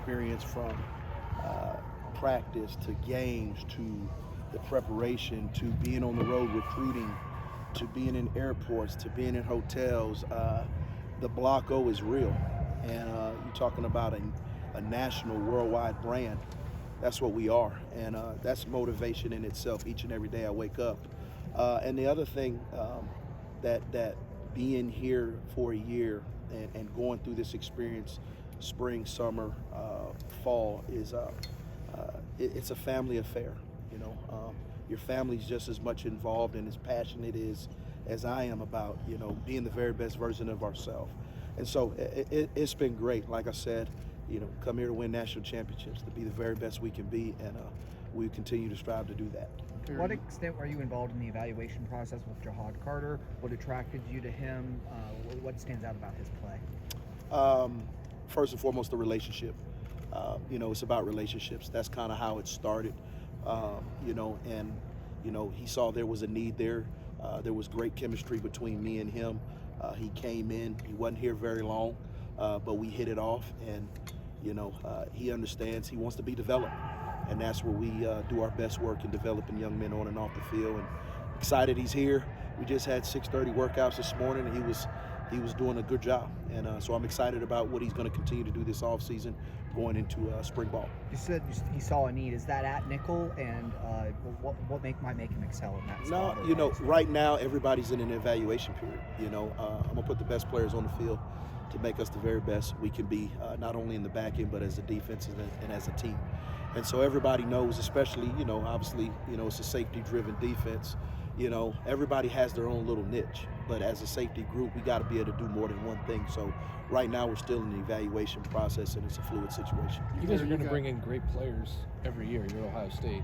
experience from practice to games to the preparation to being on the road recruiting to being in airports to being in hotels. The Block O is real. And you're talking about a national, worldwide brand. That's what we are. And that's motivation in itself each and every day I wake up. And the other thing that being here for a year and going through this experience, spring, summer, fall, is it's a family affair. You know, your family's just as much involved and as passionate as I am about, you know, being the very best version of ourselves. And so it's been great. Like I said, you know, come here to win national championships, to be the very best we can be, and we continue to strive to do that. To what extent were you involved in the evaluation process with Jahad Carter? What attracted you to him? What stands out about his play? First and foremost, the relationship. You know, it's about relationships. That's kind of how it started. You know, and, you know, he saw there was a need there. There was great chemistry between me and him. He came in, he wasn't here very long, but we hit it off, and, you know, he understands he wants to be developed. And that's where we do our best work in developing young men on and off the field. And excited he's here. We just had 6:30 workouts this morning, and he was doing a good job. And so I'm excited about what he's going to continue to do this offseason going into spring ball. You said he saw a need. Is that at nickel? And what might make him excel in that spot? No, you know, right now everybody's in an evaluation period. You know, I'm going to put the best players on the field to make us the very best we can be, not only in the back end, but as a defense and as a team. And so everybody knows, especially, you know, obviously, you know, it's a safety-driven defense. You know, everybody has their own little niche, but as a safety group, we got to be able to do more than one thing. So right now we're still in the evaluation process, and it's a fluid situation. You guys are going to bring in great players every year. You're Ohio State.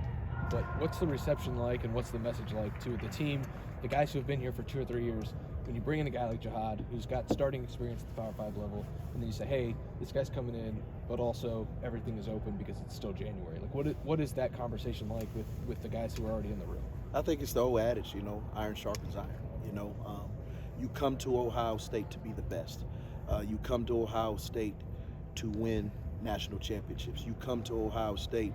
But what's the reception like, and what's the message like to the team, the guys who have been here for 2 or 3 years, when you bring in a guy like Jahad, who's got starting experience at the Power 5 level, and then you say, hey, this guy's coming in, but also everything is open because it's still January. Like, what is that conversation like with the guys who are already in the room? I think it's the old adage, you know, iron sharpens iron. You know, you come to Ohio State to be the best. You come to Ohio State to win national championships. You come to Ohio State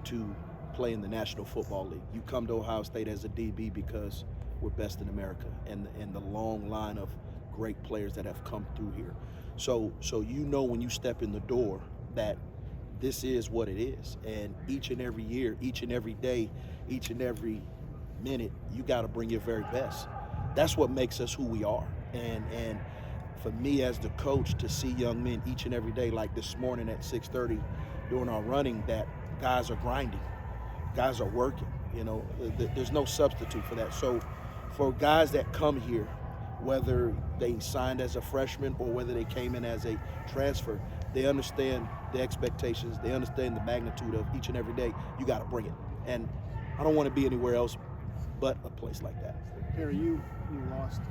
to play in the National Football League. You come to Ohio State as a DB because we're best in America, and the long line of great players that have come through here. So you know when you step in the door that this is what it is, and each and every year, each and every day, each and every minute, you got to bring your very best. That's what makes us who we are. And for me as the coach, to see young men each and every day, like this morning at 6:30 doing our running, that guys are grinding, guys are working. You know, there's no substitute for that. So for guys that come here, whether they signed as a freshman or whether they came in as a transfer, they understand the expectations, they understand the magnitude of each and every day. You got to bring it. And I don't want to be anywhere else but a place like that. Perry, you lost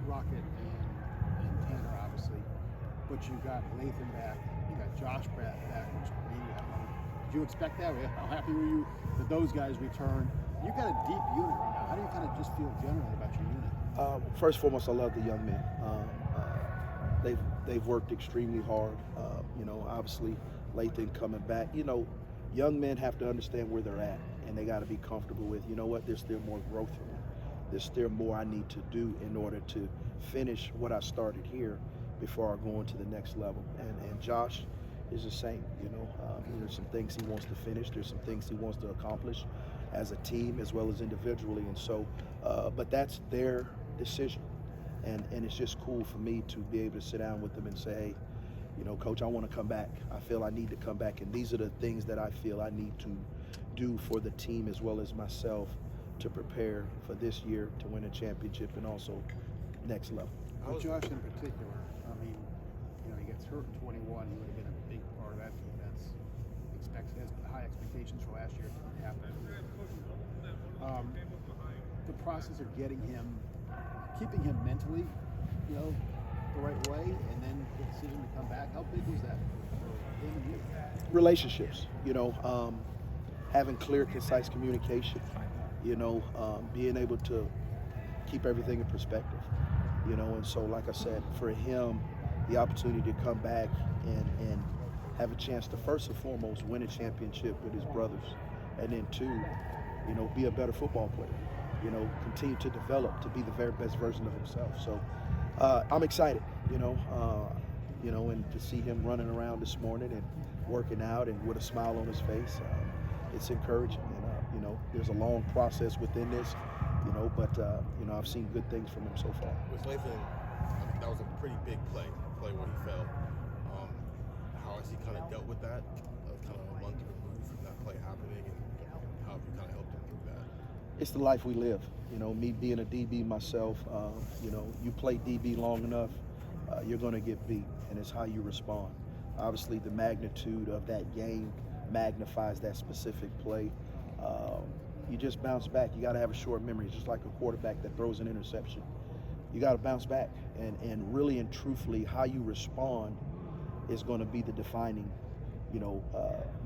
Rocket and Tanner, obviously, but you got Lathan back, you got Josh back, which maybe you have known. Did you expect that? How happy were you that those guys returned? You got a deep unit right now. How do you kind of just feel generally about your unit? First and foremost, I love the young men. They've worked extremely hard. You know, obviously, Lathan coming back. You know, young men have to understand where they're at, and they got to be comfortable with, you know what, there's still more growth for me. There's still more I need to do in order to finish what I started here before I go into the next level. And Josh is the same. You know, there's some things he wants to finish. There's some things he wants to accomplish as a team as well as individually. And so, but that's their decision. And it's just cool for me to be able to sit down with them and say, hey, you know, Coach, I want to come back. I feel I need to come back. And these are the things that I feel I need to do for the team as well as myself to prepare for this year to win a championship and also next level. With Josh in particular, I mean, you know, he gets hurt in 21. He would have been a big part of that defense. Has high expectations for last year. It didn't happen. The process of getting him, keeping him mentally, you know, the right way, and then the decision to come back. How big was that for him and you? Relationships, you know, having clear, concise communication, you know, being able to keep everything in perspective, you know. And so, like I said, for him, the opportunity to come back and have a chance to first and foremost win a championship with his brothers, and then two, be a better football player. Continue to develop to be the very best version of himself. So I'm excited, and to see him running around this morning and working out and with a smile on his face, it's encouraging. And there's a long process within this, but I've seen good things from him so far. With Lathan, that was a pretty big play where he fell. How has he kind of dealt with that? Kind of a month removed from that play happening, and how have you kind of helped him through that? It's the life we live. Me being a DB myself, you play DB long enough, you're going to get beat, and it's how you respond. Obviously, the magnitude of that game magnifies that specific play. You just bounce back. You got to have a short memory. It's just like a quarterback that throws an interception. You got to bounce back, and really and truthfully, how you respond is going to be the defining,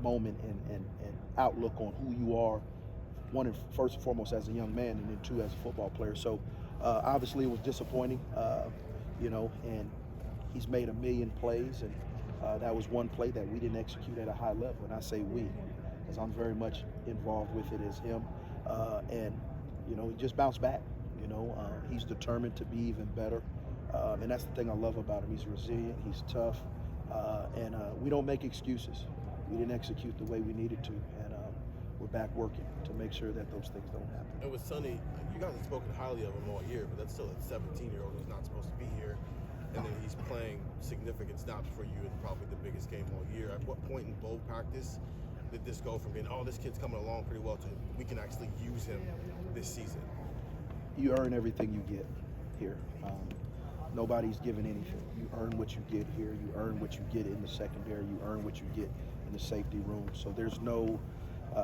moment and outlook on who you are. One, and first and foremost as a young man, and then two, as a football player. So obviously it was disappointing, and he's made a million plays, and that was one play that we didn't execute at a high level. And I say we, because I'm very much involved with it as him. And he just bounced back. He's determined to be even better. And that's the thing I love about him. He's resilient, he's tough, and we don't make excuses. We didn't execute the way we needed to, and we're back working to make sure that those things don't happen. And with Sonny, you guys have spoken highly of him all year, but that's still a 17-year-old who's not supposed to be here. And then he's playing significant snaps for you in probably the biggest game all year. At what point in bowl practice did this go from being, this kid's coming along pretty well, to we can actually use him this season? You earn everything you get here. Nobody's given anything. You earn what you get here. You earn what you get in the secondary. You earn what you get in the safety room. So there's no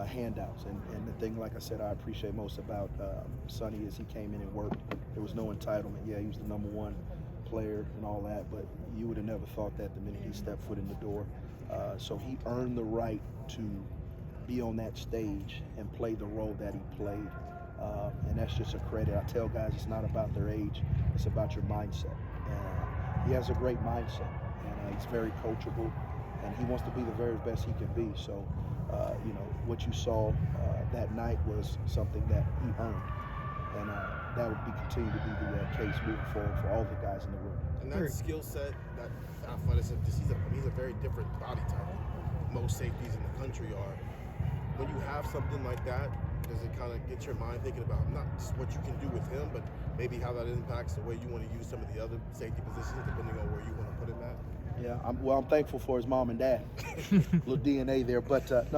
handouts. And the thing, like I said, I appreciate most about Sonny is he came in and worked. There was no entitlement. Yeah, he was the number one player and all that, but you would have never thought that the minute he stepped foot in the door. So he earned the right to be on that stage and play the role that he played. And that's just a credit. I tell guys it's not about their age, it's about your mindset. And he has a great mindset, and he's very coachable, and he wants to be the very best he can be. So, what you saw that night was something that he earned. And that would continue to be the case moving forward for all the guys in the room. And that skill set, that athleticism, he's a very different body type. Most safeties in the country are. When you have something like that, does it kind of get your mind thinking about not just what you can do with him, but maybe how that impacts the way you want to use some of the other safety positions, depending on where you want to put him at? Yeah, I'm thankful for his mom and dad. Little DNA there, but the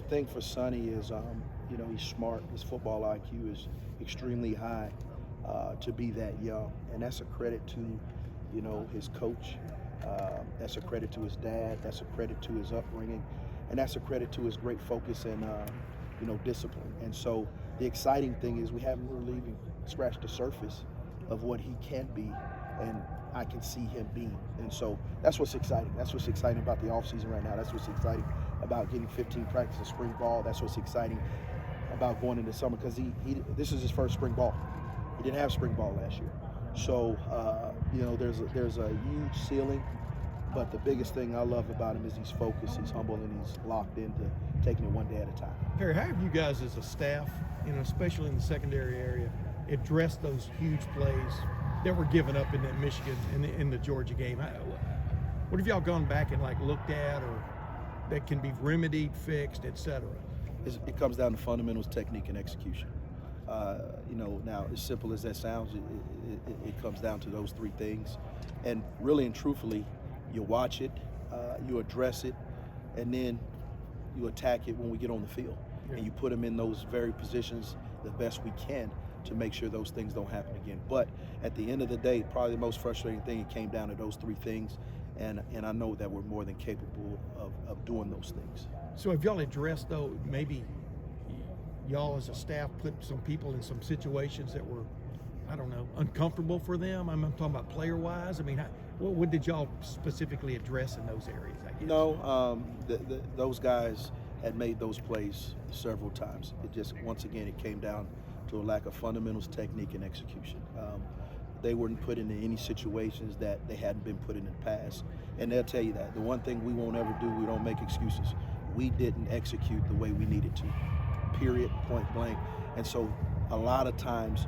thing for Sonny is, he's smart. His football IQ is extremely high to be that young, and that's a credit to, his coach. That's a credit to his dad. That's a credit to his upbringing, and that's a credit to his great focus and discipline. And so the exciting thing is we haven't really even scratched the surface of what he can be, and I can see him being. And so that's what's exciting. That's what's exciting about the offseason right now. That's what's exciting about getting 15 practice of spring ball. That's what's exciting about going into summer, because this is his first spring ball. He didn't have spring ball last year. So, there's a huge ceiling, but the biggest thing I love about him is he's focused, he's humble, and he's locked into taking it one day at a time. Harry, how have you guys as a staff, especially in the secondary area, addressed those huge plays that were given up in that Michigan in the Georgia game? What have y'all gone back and looked at, or that can be remedied, fixed, etc.? It comes down to fundamentals, technique, and execution. Now, as simple as that sounds, it comes down to those three things. And really and truthfully, you watch it, you address it, and then you attack it when we get on the field. Yeah. And you put them in those very positions the best we can to make sure those things don't happen again. But at the end of the day, probably the most frustrating thing, it came down to those three things. And I know that we're more than capable of doing those things. So have y'all addressed, though, maybe y'all as a staff put some people in some situations that were, I don't know, uncomfortable for them? I'm talking about player-wise. I mean, what did y'all specifically address in those areas, I guess? No, those guys had made those plays several times. It just, once again, it came down to a lack of fundamentals, technique, and execution. they weren't put into any situations that they hadn't been put in the past. And they'll tell you that. The one thing we won't ever do, we don't make excuses. We didn't execute the way we needed to, period, point blank. And so a lot of times,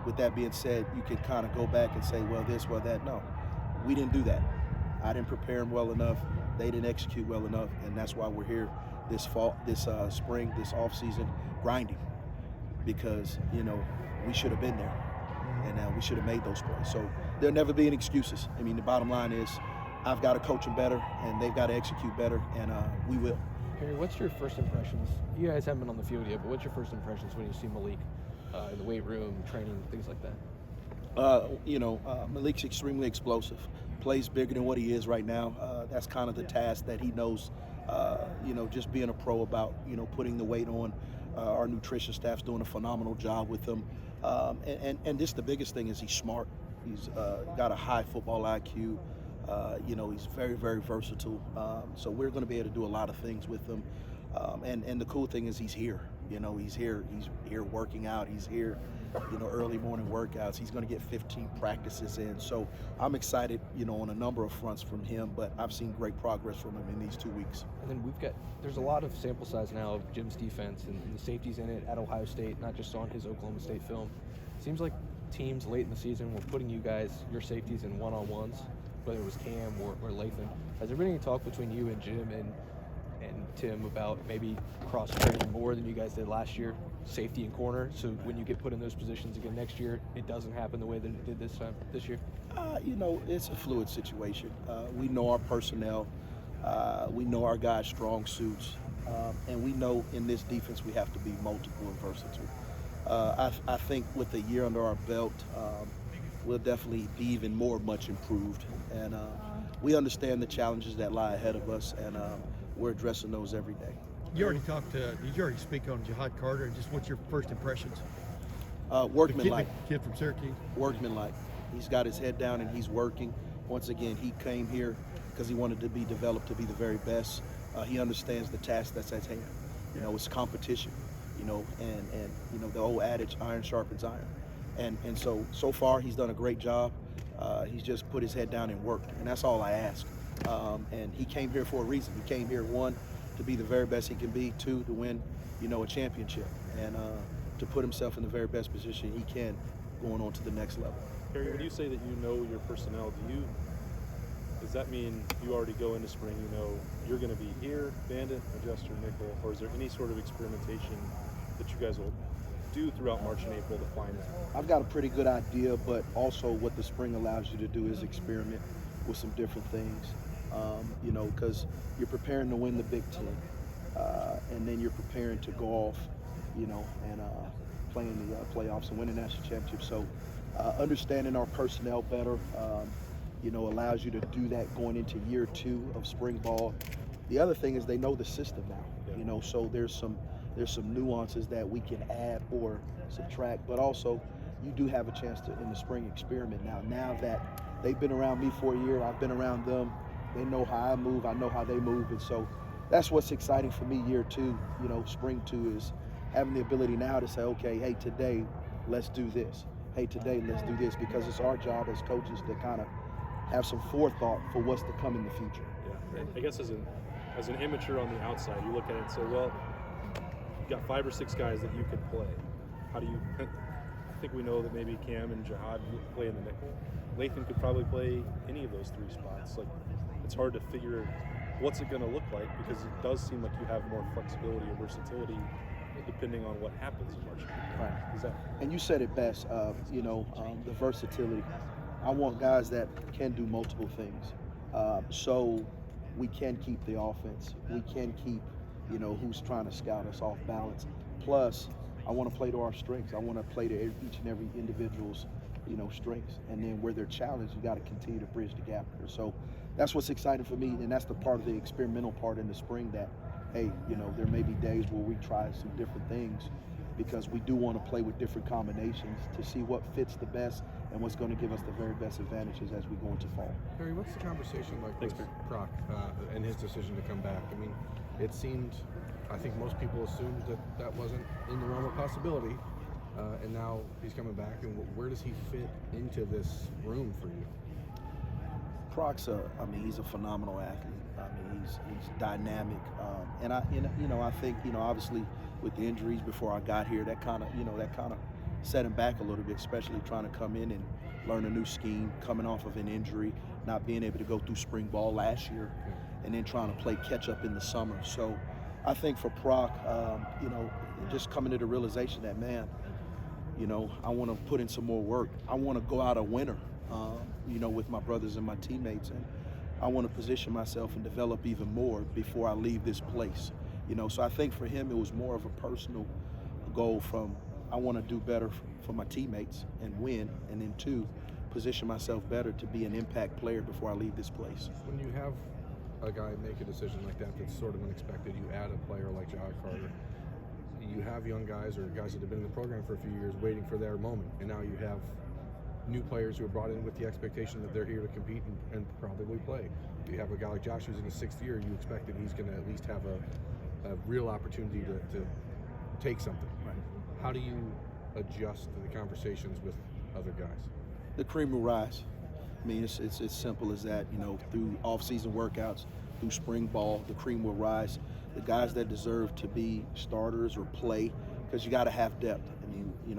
with that being said, you can kind of go back and say, well, this, well, that. No, we didn't do that. I didn't prepare them well enough. They didn't execute well enough. And that's why we're here this fall, this spring, this off season, grinding, because, we should have been there. And we should have made those points. So there'll never be any excuses. I mean, the bottom line is I've got to coach them better, and they've got to execute better, and we will. Harry, what's your first impressions? You guys haven't been on the field yet, but what's your first impressions when you see Malik in the weight room, training, things like that? Malik's extremely explosive, plays bigger than what he is right now. That's kind of the task that he knows, just being a pro about, putting the weight on. Our nutrition staff's doing a phenomenal job with him. And just the biggest thing is he's smart. He's got a high football IQ. He's very, very versatile. So we're going to be able to do a lot of things with him. And the cool thing is he's here. He's here. He's here working out. He's here, early morning workouts. He's going to get 15 practices in. So I'm excited, on a number of fronts from him. But I've seen great progress from him in these 2 weeks. And then there's a lot of sample size now of Jim's defense and the safeties in it at Ohio State, not just on his Oklahoma State film. Seems like teams late in the season were putting your safeties in one-on-ones, whether it was Cam or Lathan. Has there been any talk between you and Jim and Tim about maybe cross-training more than you guys did last year, safety and corner, so when you get put in those positions again next year, it doesn't happen the way that it did this year? It's a fluid situation. We know our personnel. We know our guys' strong suits. And we know in this defense we have to be multiple and versatile. I think with a year under our belt, we'll definitely be even much improved. And we understand the challenges that lie ahead of us, and we're addressing those every day. Did you already speak on Jihad Carter, and just what's your first impressions? Workmanlike. The kid from Syracuse. Workmanlike. He's got his head down and he's working. Once again, he came here because he wanted to be developed to be the very best. He understands the task that's at hand. It's competition. And the old adage, iron sharpens iron. And so far he's done a great job. He's just put his head down and worked, and that's all I ask. And he came here for a reason. He came here, one, to be the very best he can be, two, to win, a championship, and to put himself in the very best position he can going on to the next level. Harry, when you say that you know your personnel, does that mean you already go into spring, you're going to be here, bandit, adjuster, nickel, or is there any sort of experimentation that you guys will do throughout March and April to find that? I've got a pretty good idea, but also what the spring allows you to do is experiment with some different things, because you're preparing to win the Big Ten, and then you're preparing to go off, and play in the playoffs and win a national championship. So understanding our personnel better, allows you to do that going into year 2 of spring ball. The other thing is they know the system now, so there's some nuances that we can add or subtract, but also you do have a chance to, in the spring, experiment now that they've been around me for a year, I've been around them, they know how I move, I know how they move, and so that's what's exciting for me year 2, spring 2 is having the ability now to say, okay, hey, today, let's do this. Hey, today, let's do this, because it's our job as coaches to kind of have some forethought for what's to come in the future. Yeah, I guess as an amateur on the outside, you look at it and say, well, you've got 5 or 6 guys that you could play. How do you, I think we know that maybe Cam and Jihad play in the nickel. Lathan could probably play any of those 3 spots. Like, it's hard to figure what's it going to look like, because it does seem like you have more flexibility or versatility depending on what happens in March. Right. And you said it best, the versatility. I want guys that can do multiple things. So we can keep the offense. We can keep, who's trying to scout us off balance. Plus, I want to play to our strengths. I want to play to each and every individual's, strengths. And then where they're challenged, you got to continue to bridge the gap there. So that's what's exciting for me, and that's the part of the experimental part in the spring that, hey, there may be days where we try some different things, because we do want to play with different combinations to see what fits the best and what's going to give us the very best advantages as we go into fall. Harry, what's the conversation like with Croc and his decision to come back? I mean, it seemed, I think most people assumed that wasn't in the realm of possibility. and now he's coming back. And where does he fit into this room for you? Proc's he's a phenomenal athlete. He's dynamic, and I think obviously with the injuries before I got here, that kind of set him back a little bit, especially trying to come in and learn a new scheme, coming off of an injury, not being able to go through spring ball last year, and then trying to play catch up in the summer. So I think for Proc, just coming to the realization that, man, I want to put in some more work. I want to go out a winner, with my brothers and my teammates, and I want to position myself and develop even more before I leave this place. So I think for him it was more of a personal goal from I want to do better for my teammates and win, and then 2, position myself better to be an impact player before I leave this place. When you have a guy make a decision like that that's sort of unexpected, you add a player like Jahad Carter, you have young guys or guys that have been in the program for a few years waiting for their moment, and now you have new players who are brought in with the expectation that they're here to compete and probably play. You have a guy like Josh who's in his 6th year, you expect that he's going to at least have a real opportunity to take something. Right. How do you adjust to the conversations with other guys? The cream will rise. It's as simple as that. Through off-season workouts, through spring ball, the cream will rise. The guys that deserve to be starters or play, because you got to have depth.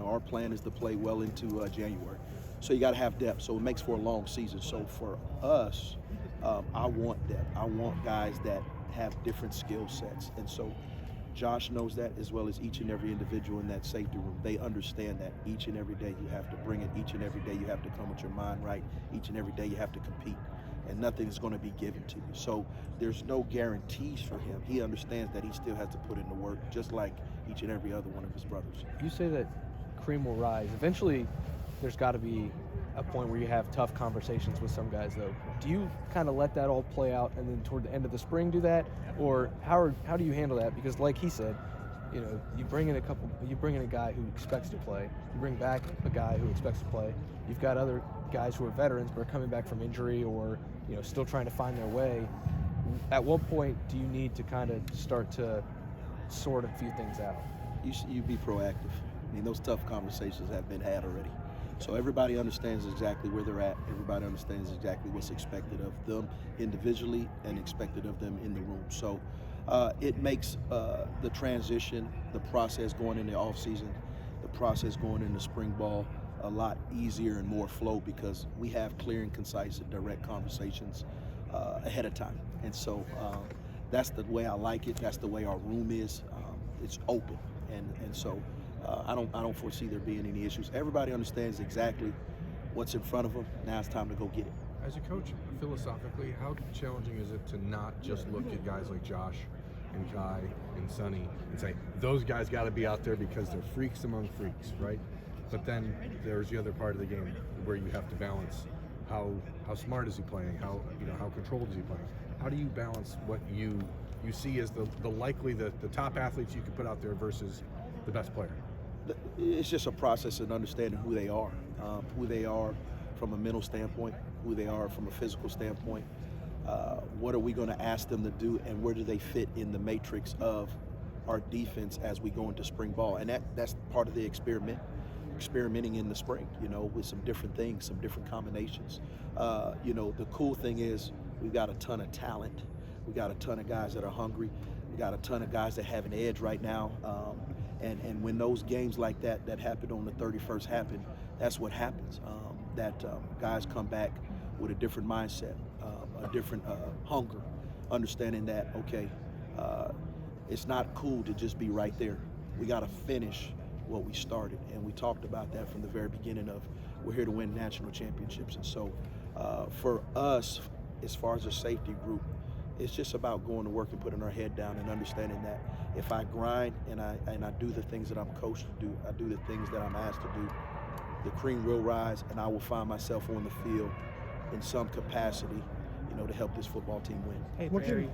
Our plan is to play well into January. So you got to have depth, so it makes for a long season. So for us, I want depth. I want guys that have different skill sets. And so Josh knows that, as well as each and every individual in that safety room. They understand that each and every day you have to bring it. Each and every day you have to come with your mind right. Each and every day you have to compete. And nothing is going to be given to you. So there's no guarantees for him. He understands that he still has to put in the work, just like each and every other one of his brothers. You say that cream will rise. Eventually, there's got to be a point where you have tough conversations with some guys, though. Do you kind of let that all play out and then toward the end of the spring do that? Or how do you handle that? Because like he said, you bring in a guy who expects to play. You bring back a guy who expects to play. You've got other guys who are veterans but are coming back from injury or, still trying to find their way. At what point do you need to kind of start to sort a few things out? You be proactive. Those tough conversations have been had already. So everybody understands exactly where they're at. Everybody understands exactly what's expected of them individually and expected of them in the room. So it makes the transition, the process going in the off season, the process going into spring ball a lot easier and more flow because we have clear and concise and direct conversations ahead of time. And so that's the way I like it. That's the way our room is. It's open. And so I don't foresee there being any issues. Everybody understands exactly what's in front of them. Now it's time to go get it. As a coach, philosophically, how challenging is it to not just look at guys like Josh and Kai and Sonny and say, those guys got to be out there because they're freaks among freaks, right? But then there's the other part of the game where you have to balance how smart is he playing, how controlled is he playing. How do you balance what you see as the likely the top athletes you can put out there versus the best player? It's just a process of understanding who they are from a mental standpoint, who they are from a physical standpoint. What are we going to ask them to do, and where do they fit in the matrix of our defense as we go into spring ball? And that's part of the experimenting in the spring, with some different things, some different combinations. The cool thing is we've got a ton of talent. We got a ton of guys that are hungry. We got a ton of guys that have an edge right now. And when those games like that happened on the 31st happen, that's what happens. Guys come back with a different mindset, a different hunger, understanding that, okay, it's not cool to just be right there. We got to finish what we started. And we talked about that from the very beginning of we're here to win national championships. And so for us, as far as a safety group, it's just about going to work and putting our head down and understanding that if I grind and I do the things that I'm coached to do, I do the things that I'm asked to do, the cream will rise and I will find myself on the field in some capacity, to help this football team win. Hey, Barry,